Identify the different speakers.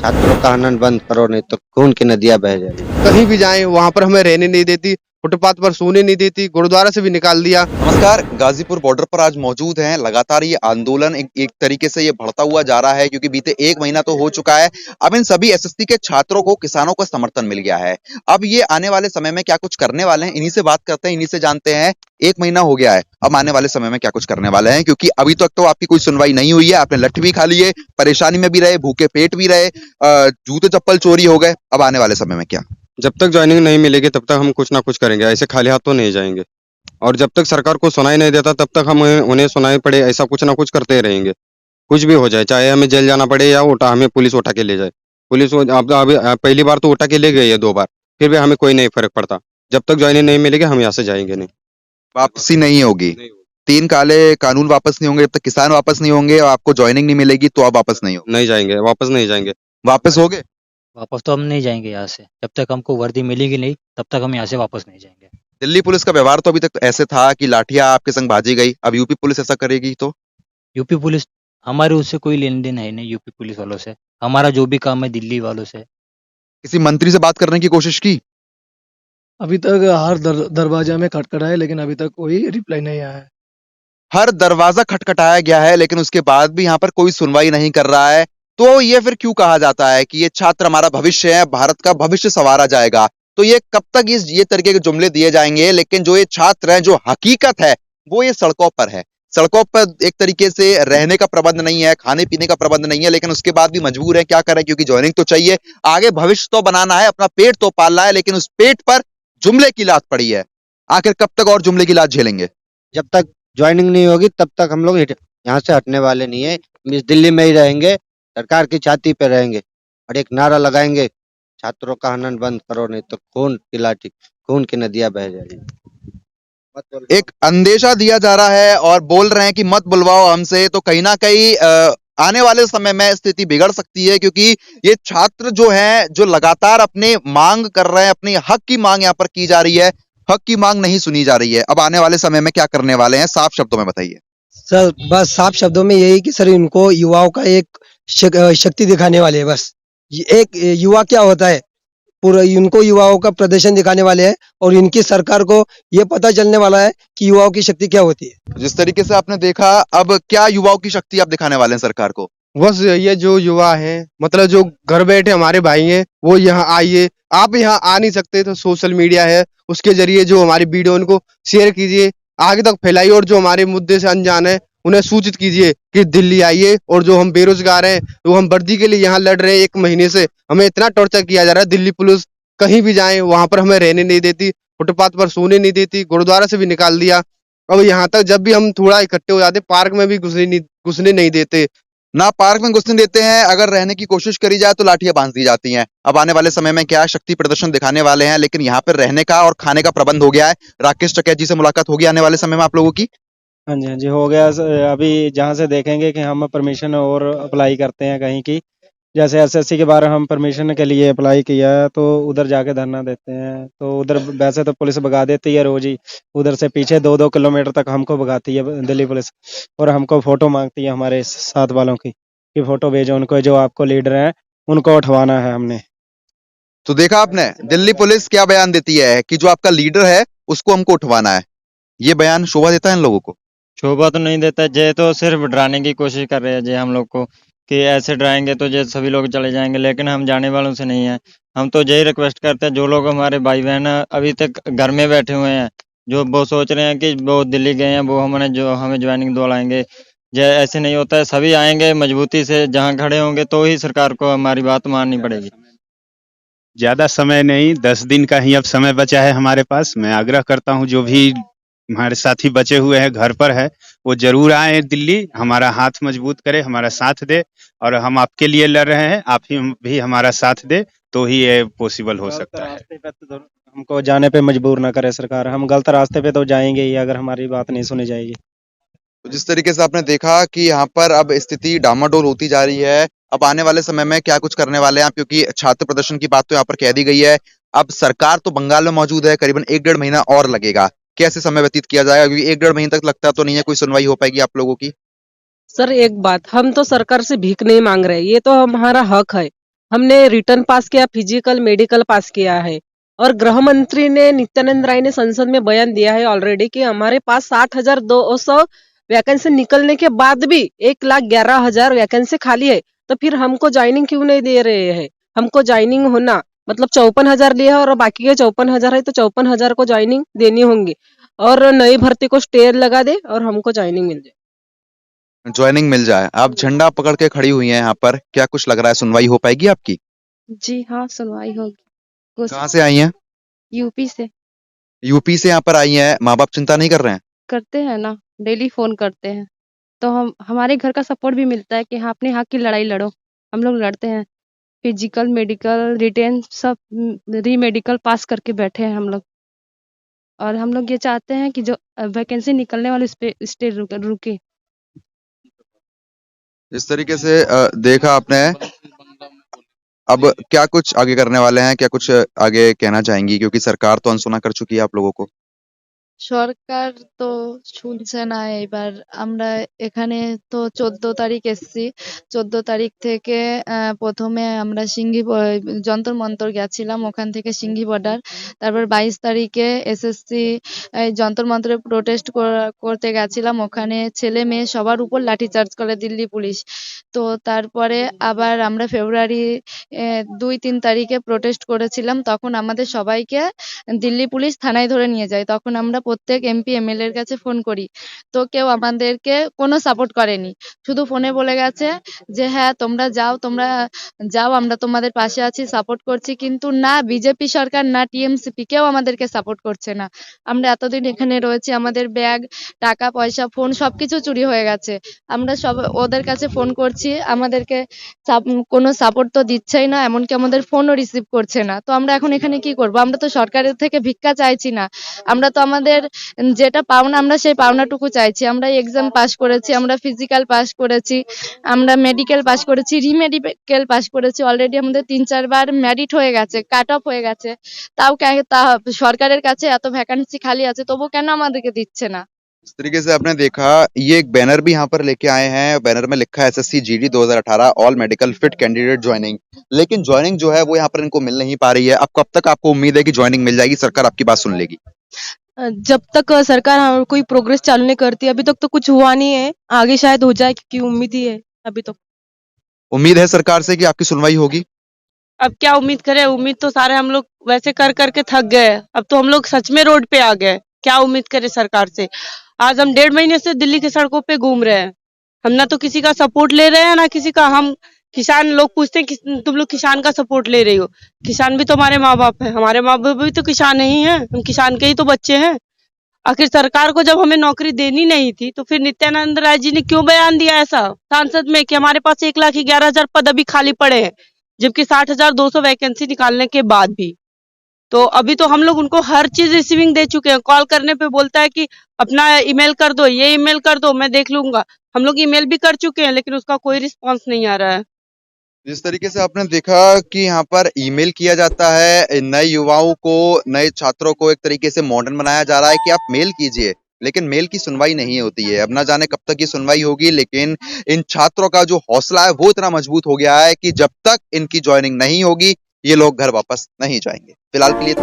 Speaker 1: छात्रों का आनंद बंद करो नहीं तो खून की नदियां बह जाएगी।
Speaker 2: कहीं भी जाएं वहां पर हमें रहने नहीं देती, फुटपाथ पर सोने नहीं देती, गुरुद्वारा से भी निकाल दिया।
Speaker 3: नमस्कार, गाजीपुर बॉर्डर पर आज मौजूद हैं। लगातार ये आंदोलन एक तरीके से ये बढ़ता हुआ जा रहा है क्योंकि बीते 1 महीना तो हो चुका है। अब इन सभी एसएससी के छात्रों को किसानों का समर्थन मिल गया है। अब ये आने वाले समय में क्या कुछ करने वाले हैं, इन्हीं से बात करते हैं, इन्हीं से जानते हैं। 1 महीना हो गया है, अब आने वाले समय में क्या कुछ करने वाले हैं, क्योंकि अभी तक तो आपकी कोई सुनवाई नहीं हुई है। आपने लठ भी खा लिए, परेशानी में भी रहे, भूखे पेट भी रहे, जूते चप्पल चोरी हो गए। अब आने वाले समय में क्या?
Speaker 4: जब तक ज्वाइनिंग नहीं मिलेगी तब तक हम कुछ ना कुछ करेंगे, ऐसे खाली हाथ तो नहीं जाएंगे। और जब तक सरकार को सुनाई नहीं देता तब तक हम उन्हें सुनाई पड़े ऐसा कुछ ना कुछ करते रहेंगे। कुछ भी हो जाए, चाहे हमें जेल जाना पड़े या हमें पुलिस उठा के ले जाए। अब पहली बार तो उठा के ले गई है 2 बार, फिर भी हमें कोई नहीं फर्क पड़ता। जब तक ज्वाइनिंग नहीं मिलेगी हम यहाँ से जाएंगे नहीं।
Speaker 3: वापसी नहीं होगी। 3 काले कानून वापस नहीं होंगे जब तक किसान वापस नहीं होंगे और आपको ज्वाइनिंग नहीं मिलेगी तो आप वापस नहीं हो।
Speaker 4: नहीं जाएंगे, वापस नहीं जाएंगे।
Speaker 3: वापस होगे?
Speaker 5: वापस तो हम नहीं जाएंगे यहाँ से, जब तक हमको वर्दी मिलेगी नहीं तब तक हम यहाँ से वापस नहीं जाएंगे।
Speaker 3: दिल्ली पुलिस का व्यवहार तो अभी तक ऐसे था कि लाठियां आपके संग भाजी गई। अब यूपी पुलिस ऐसा करेगी तो?
Speaker 5: यूपी पुलिस, हमारे उससे कोई लेन देन है नहीं यूपी पुलिस वालों से। हमारा जो भी काम है दिल्ली वालों से।
Speaker 3: किसी मंत्री से बात करने की कोशिश की?
Speaker 6: अभी तक हर दरवाजा में खटखटा है लेकिन अभी तक कोई रिप्लाई नहीं आया है।
Speaker 3: हर दरवाजा खटखटाया गया है लेकिन उसके बाद भी यहाँ पर कोई सुनवाई नहीं कर रहा है। तो ये फिर क्यों कहा जाता है कि ये छात्र हमारा भविष्य है, भारत का भविष्य संवारा जाएगा? तो ये कब तक ये तरीके के जुमले दिए जाएंगे? लेकिन जो ये छात्र हैं, जो हकीकत है वो ये सड़कों पर है। सड़कों पर एक तरीके से रहने का प्रबंध नहीं है, खाने पीने का प्रबंध नहीं है, लेकिन उसके बाद भी मजबूर है। क्या करें, क्योंकि ज्वाइनिंग तो चाहिए, आगे भविष्य तो बनाना है, अपना पेट तो पालना है, लेकिन उस पेट पर जुमले की लात पड़ी है। आखिर कब तक और जुमले की लात झेलेंगे?
Speaker 1: जब तक ज्वाइनिंग नहीं होगी तब तक हम लोग यहाँ से हटने वाले नहीं है। हम इस दिल्ली में ही रहेंगे, सरकार की छाती पे रहेंगे और एक नारा लगाएंगे, छात्रों का आनंद बंद करो नहीं तो खून की नदियां बह जाएगी।
Speaker 3: एक अंदेशा दिया जा रहा है और बोल रहे हैं कि मत बुलवाओ हमसे। तो कहीं ना कहीं आने वाले समय में स्थिति बिगड़ सकती है, क्योंकि ये छात्र जो हैं, जो लगातार अपने मांग कर रहे हैं, अपने हक की मांग यहाँ पर की जा रही है, हक की मांग नहीं सुनी जा रही है। अब आने वाले समय में क्या करने वाले हैं, साफ शब्दों में बताइए।
Speaker 6: सर बस साफ शब्दों में यही कि सर इनको युवाओं का एक शक्ति दिखाने वाले हैं। बस एक युवा क्या होता है, पूरा इनको युवाओं का प्रदर्शन दिखाने वाले हैं और इनकी सरकार को ये पता चलने वाला है कि युवाओं की शक्ति क्या होती है।
Speaker 3: जिस तरीके से आपने देखा, अब क्या युवाओं की शक्ति आप दिखाने वाले हैं सरकार को?
Speaker 2: बस ये जो युवा हैं, मतलब जो घर बैठे हमारे भाई हैं, वो यहाँ आइए। आप यहाँ आ नहीं सकते तो सोशल मीडिया है, उसके जरिए जो हमारी वीडियो उनको शेयर कीजिए, आगे तक फैलाइए और जो हमारे मुद्दे से अनजान है उन्हें सूचित कीजिए कि दिल्ली आइए। और जो हम बेरोजगार हैं, वो हम वर्दी के लिए यहाँ लड़ रहे हैं 1 महीने से, हमें इतना टॉर्चर किया जा रहा है। दिल्ली पुलिस कहीं भी जाएं वहां पर हमें रहने नहीं देती, फुटपाथ पर सोने नहीं देती, गुरुद्वारा से भी निकाल दिया। अब यहाँ तक जब भी हम थोड़ा इकट्ठे हो जाते, पार्क में भी घुसने नहीं देते।
Speaker 3: ना पार्क में घुसने देते हैं, अगर रहने की कोशिश करी जाए तो लाठियां बांध दी जाती हैं। अब आने वाले समय में क्या शक्ति प्रदर्शन दिखाने वाले हैं, लेकिन यहाँ पर रहने का और खाने का प्रबंध हो गया है। राकेश टिकैत जी से मुलाकात होगी आने वाले समय में आप लोगों की?
Speaker 7: हाँ जी, हाँ जी, हो गया। अभी जहाँ से देखेंगे कि हम परमिशन और अप्लाई करते हैं कहीं की, जैसे एसएससी के बारे हम परमिशन के लिए अप्लाई किया है तो उधर जाके धरना देते हैं। तो उधर वैसे तो पुलिस भगा देती है रोज ही, उधर से पीछे 2-2 किलोमीटर तक हमको भगाती है दिल्ली पुलिस, और हमको फोटो मांगती है हमारे साथ वालों की कि फोटो भेजो उनको, जो आपको लीडर हैं उनको उठवाना है हमने।
Speaker 3: तो देखा आपने, दिल्ली पुलिस क्या बयान देती है कि जो आपका लीडर है उसको हमको उठवाना है। ये बयान शोभा देता है इन लोगों को?
Speaker 7: शोभा तो नहीं देता, जे तो सिर्फ डराने की कोशिश कर रहे हैं जे हम लोग को, कि ऐसे डराएंगे तो जे सभी लोग चले जाएंगे, लेकिन हम जाने वालों से नहीं है। हम तो यही रिक्वेस्ट करते हैं, जो लोग हमारे भाई बहन अभी तक घर में बैठे हुए हैं, जो वो सोच रहे हैं कि वो दिल्ली गए हैं वो हमें ज्वाइनिंग दिलाएंगे, जे ऐसे नहीं होता है। सभी आएंगे मजबूती से, जहाँ खड़े होंगे तो ही सरकार को हमारी बात माननी पड़ेगी।
Speaker 8: ज्यादा समय नहीं, 10 दिन का ही अब समय बचा है हमारे पास। मैं आग्रह करता हूं जो भी हमारे साथी बचे हुए हैं घर पर है, वो जरूर आए दिल्ली, हमारा हाथ मजबूत करे, हमारा साथ दे। और हम आपके लिए लड़ रहे हैं, आप ही भी हमारा साथ दे तो ही ये पॉसिबल हो सकता है।
Speaker 7: रास्ते पे तो हमको जाने पे मजबूर ना करे सरकार, हम गलत रास्ते पे तो जाएंगे ही अगर हमारी बात नहीं सुनी जाएगी।
Speaker 3: तो जिस तरीके से आपने देखा कि यहाँ पर अब स्थिति डामाडोल होती जा रही है। अब आने वाले समय में क्या कुछ करने वाले हैं आप, क्योंकि छात्र प्रदर्शन की बात तो यहाँ पर कह दी गई है। अब सरकार तो बंगाल में मौजूद है, करीबन 1-1.5 महीना और लगेगा। कैसे समय व्यतीत किया जाएगा, क्योंकि 1-1.5 महीने तक लगता तो नहीं है कोई सुनवाई हो पाएगी आप लोगों की?
Speaker 9: सर एक बात, हम तो सरकार से भीख नहीं मांग रहे, ये तो हमारा हक है। हमने रिटर्न पास किया, फिजिकल मेडिकल पास किया है। और गृह मंत्री ने नित्यानंद राय ने संसद में बयान दिया है ऑलरेडी कि हमारे पास 60,200 वैकेंसी निकलने के बाद भी 1,11,000 वैकेंसी खाली है। तो फिर हमको ज्वाइनिंग क्यों नहीं दे रहे हैं? हमको ज्वाइनिंग होना मतलब 54,000 लिया है और बाकी के 54,000 है, तो 54,000 को ज्वाइनिंग देनी होंगी और नई भर्ती को स्टे लगा दे और हमको ज्वाइनिंग मिल जाए।
Speaker 3: ज्वाइनिंग मिल जाए। आप झंडा पकड़ के खड़ी हुई हैं यहाँ पर, क्या कुछ लग रहा है सुनवाई हो पाएगी आपकी?
Speaker 10: जी हाँ, सुनवाई होगी।
Speaker 3: कहाँ से आई हैं?
Speaker 10: यूपी से
Speaker 3: यूपी से यहाँ पर आई हैं, माँ बाप चिंता नहीं कर रहे हैं?
Speaker 10: करते हैं ना, डेली फोन करते हैं, तो हमारे घर का सपोर्ट भी मिलता है कि हाँ अपने हक की लड़ाई लड़ो। हम लोग लड़ते हैं, फिजिकल मेडिकल रिटेन सब री मेडिकल पास करके बैठे हैं हम लोग। और हम लोग ये चाहते हैं कि जो वैकेंसी निकलने वाली उस पे स्टे रुके।
Speaker 3: इस तरीके से देखा आपने। अब क्या कुछ आगे करने वाले हैं, क्या कुछ आगे कहना चाहेंगी, क्योंकि सरकार तो अनसुना कर चुकी है आप लोगों को?
Speaker 11: সরকার তো শুনছে না এবার। আমরা এখানে তো 14 তারিখ এসছি। 14 তারিখ থেকে প্রথমে আমরা যন্তর মন্তর গেছিলাম, ওখান থেকে সিঙ্গি বর্ডার। তারপর 22 তারিখে এসএসসি যন্তর মন্তরে প্রোটেস্ট করতে গেছিলাম, ওখানে ছেলে মেয়ে সবার উপর লাঠিচার্জ করে দিল্লি পুলিশ। তো তারপরে আবার আমরা ফেব্রুয়ারি 2-3 তারিখে প্রোটেস্ট করেছিলাম, তখন আমাদের সবাইকে দিল্লি পুলিশ থানায় ধরে নিয়ে যায়। তখন আমরা প্রত্যেক এমপি এমএলএ এর কাছে ফোন করি, তো কেউ আমাদেরকে কোনো সাপোর্ট করেনি। শুধু ফোনে বলে গেছে যে হ্যাঁ তোমরা যাও, আমরা তোমাদের পাশে আছি, সাপোর্ট করছি। কিন্তু না বিজেপি সরকার না টিএমসিপি কেউ আমাদেরকে সাপোর্ট করছে না। আমরা এতদিন এখানে রয়েছি, আমাদের ব্যাগ টাকা পয়সা ফোন সবকিছু চুরি হয়ে গেছে। আমরা সব ওদের কাছে ফোন করছি, আমাদেরকে কোনো সাপোর্ট তো দিচ্ছেই না, এমনকি আমাদের ফোনও রিসিভ করছে না। তো আমরা এখন এখানে কি করব? আমরা তো সরকারের থেকে ভিক্ষা চাইছি না, আমরা তো আমাদের যেটা পাওনা আমরা সেই পাওনাটুকু চাইছি। আমরা এক্সাম পাস করেছি, আমরা ফিজিক্যাল পাস করেছি, আমরা মেডিকেল পাস করেছি, রিমেডিকেল পাস করেছি। অলরেডি আমাদের 3-4 বার মেরিট হয়ে গেছে, কাট অফ হয়ে গেছে। তা সরকারের কাছে এত ভ্যাকেন্সি খালি আছে, তবু কেন আমাদেরকে দিচ্ছে না?
Speaker 3: इस तरीके से आपने देखा, ये एक बैनर भी यहाँ पर लेके आए हैं। बैनर में लिखा है SSC GD 2018 all medical fit candidate joining. लेकिन ज्वाइनिंग जो है वो यहाँ पर इनको मिल नहीं पा रही है। अब कब तक आपको उम्मीद है कि ज्वाइनिंग मिल जाएगी, सरकार आपकी बात सुन लेगी?
Speaker 9: जब तक सरकार कोई प्रोग्रेस चालू नहीं करती, अभी तक तो कुछ हुआ नहीं है, आगे शायद हो जाए क्योंकि उम्मीद ही है अभी तो।
Speaker 3: उम्मीद है सरकार से कि आपकी सुनवाई होगी?
Speaker 9: अब क्या उम्मीद करें? उम्मीद तो सारे हम लोग वैसे कर करके थक गए, अब तो हम लोग सच में रोड पे आ गए। क्या उम्मीद करें सरकार से? आज हम 1.5 महीने से दिल्ली की सड़कों पे घूम रहे हैं, हम ना तो किसी का सपोर्ट ले रहे हैं ना किसी का। हम किसान लोग पूछते हैं कि तुम लोग किसान का सपोर्ट ले रही हो, किसान भी तो हमारे माँ बाप है, हमारे माँ बाप भी तो किसान ही हैं, हम किसान के ही तो बच्चे हैं। आखिर सरकार को जब हमें नौकरी देनी नहीं थी तो फिर नित्यानंद राय जी ने क्यों बयान दिया ऐसा सांसद में कि हमारे पास 1,11,000 पद अभी खाली पड़े हैं, जबकि 60,200 वैकेंसी निकालने के बाद भी। तो अभी तो हम लोग उनको हर चीज रिसीविंग दे चुके हैं। कॉल करने पे बोलता है कि अपना ईमेल कर दो, ये ईमेल कर दो, मैं देख लूंगा। हम लोग ईमेल भी कर चुके हैं लेकिन उसका कोई रिस्पांस नहीं आ रहा है।
Speaker 3: जिस तरीके से आपने देखा कि यहाँ पर ईमेल किया जाता है, नए युवाओं को, नए छात्रों को एक तरीके से मॉडर्न बनाया जा रहा है कि आप मेल कीजिए, लेकिन मेल की सुनवाई नहीं होती है। अब ना जाने कब तक ये सुनवाई होगी, लेकिन इन छात्रों का जो हौसला है वो इतना मजबूत हो गया है कि जब तक इनकी ज्वाइनिंग नहीं होगी ये लोग घर वापस नहीं जाएंगे। फिलहाल के लिए